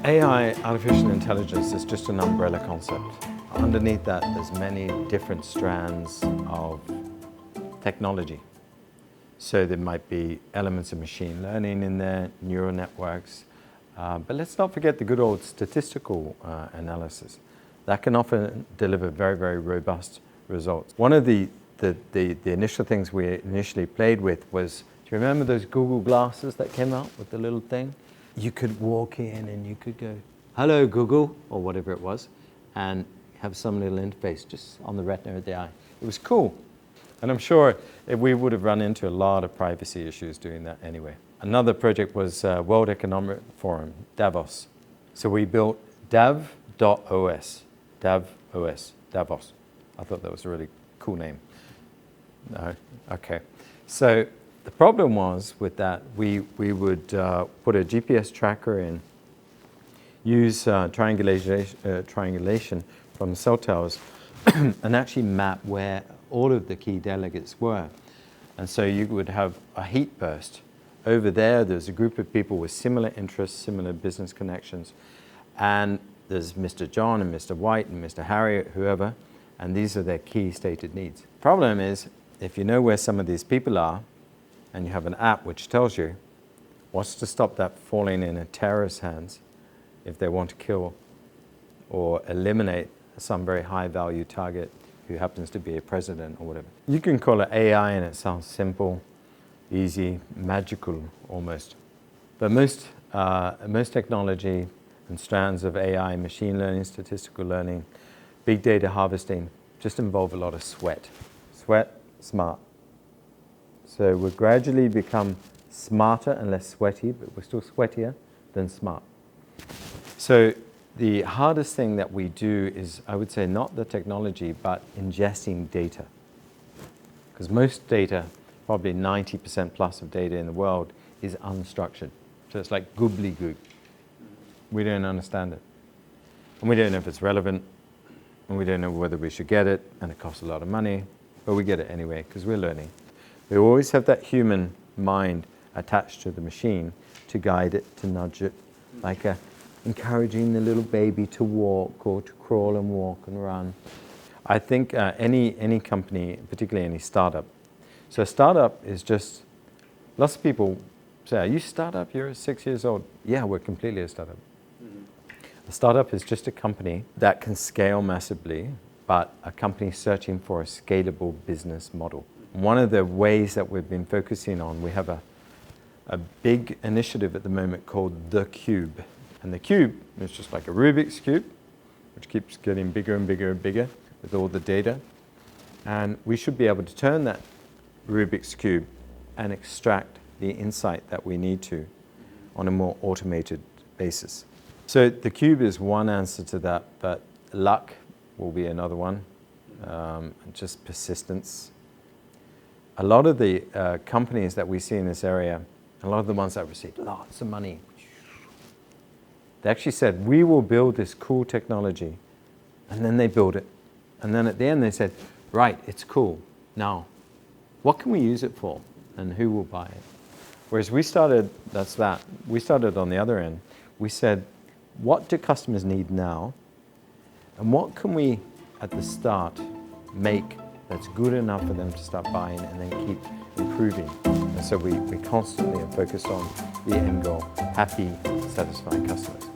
AI, artificial intelligence, is just an umbrella concept. Underneath that, there's many different strands of technology. So there might be elements of machine learning in there, neural networks, but let's not forget the good old statistical analysis. That can often deliver very, very robust results. One of the initial things we initially played with was, do you remember those Google glasses that came out with the little thing? You could walk in and you could go, hello Google, or whatever it was, and have some little interface just on the retina of the eye. It was cool. And I'm sure we would have run into a lot of privacy issues doing that anyway. Another project was World Economic Forum, Davos. So we built Dav.os, Davos. I thought that was a really cool name. No, okay. So the problem was with that, we would put a GPS tracker in, use triangulation from cell towers, and actually map where all of the key delegates were. And so you would have a heat burst. Over there's a group of people with similar interests, similar business connections, and there's Mr. John and Mr. White and Mr. Harry, whoever, and these are their key stated needs. Problem is, if you know where some of these people are, and you have an app which tells you, what's to stop that falling in a terrorist's hands if they want to kill or eliminate some very high value target who happens to be a president or whatever. You can call it AI and it sounds simple, easy, magical almost. But most technology and strands of AI, machine learning, statistical learning, big data harvesting, just involve a lot of sweat. Sweat, smart. So we'll gradually become smarter and less sweaty, but we're still sweatier than smart. So the hardest thing that we do is, I would say, not the technology, but ingesting data. Because most data, probably 90% plus of data in the world, is unstructured. So it's like gobbledygook. We don't understand it. And we don't know if it's relevant, and we don't know whether we should get it, and it costs a lot of money, but we get it anyway, because we're learning. We always have that human mind attached to the machine to guide it, to nudge it, like encouraging the little baby to walk or to crawl and walk and run. I think any company, particularly any startup. So a startup is just, lots of people say, are you a startup? You're 6 years old. Yeah, we're completely a startup. A startup is just a company that can scale massively, but a company searching for a scalable business model. One of the ways that we've been focusing on, we have a big initiative at the moment called The Cube. And the cube is just like a Rubik's Cube, which keeps getting bigger and bigger and bigger with all the data. And we should be able to turn that Rubik's Cube and extract the insight that we need to on a more automated basis. So the cube is one answer to that, but luck will be another one, just persistence. A lot of the companies that we see in this area, a lot of the ones that received lots of money, they actually said, we will build this cool technology, and then they build it. And then at the end they said, right, it's cool. Now, what can we use it for? And who will buy it? Whereas we started, we started on the other end. We said, what do customers need now? And what can we, at the start, make that's good enough for them to start buying and then keep improving? And so we constantly are focused on the end goal, happy, satisfied customers.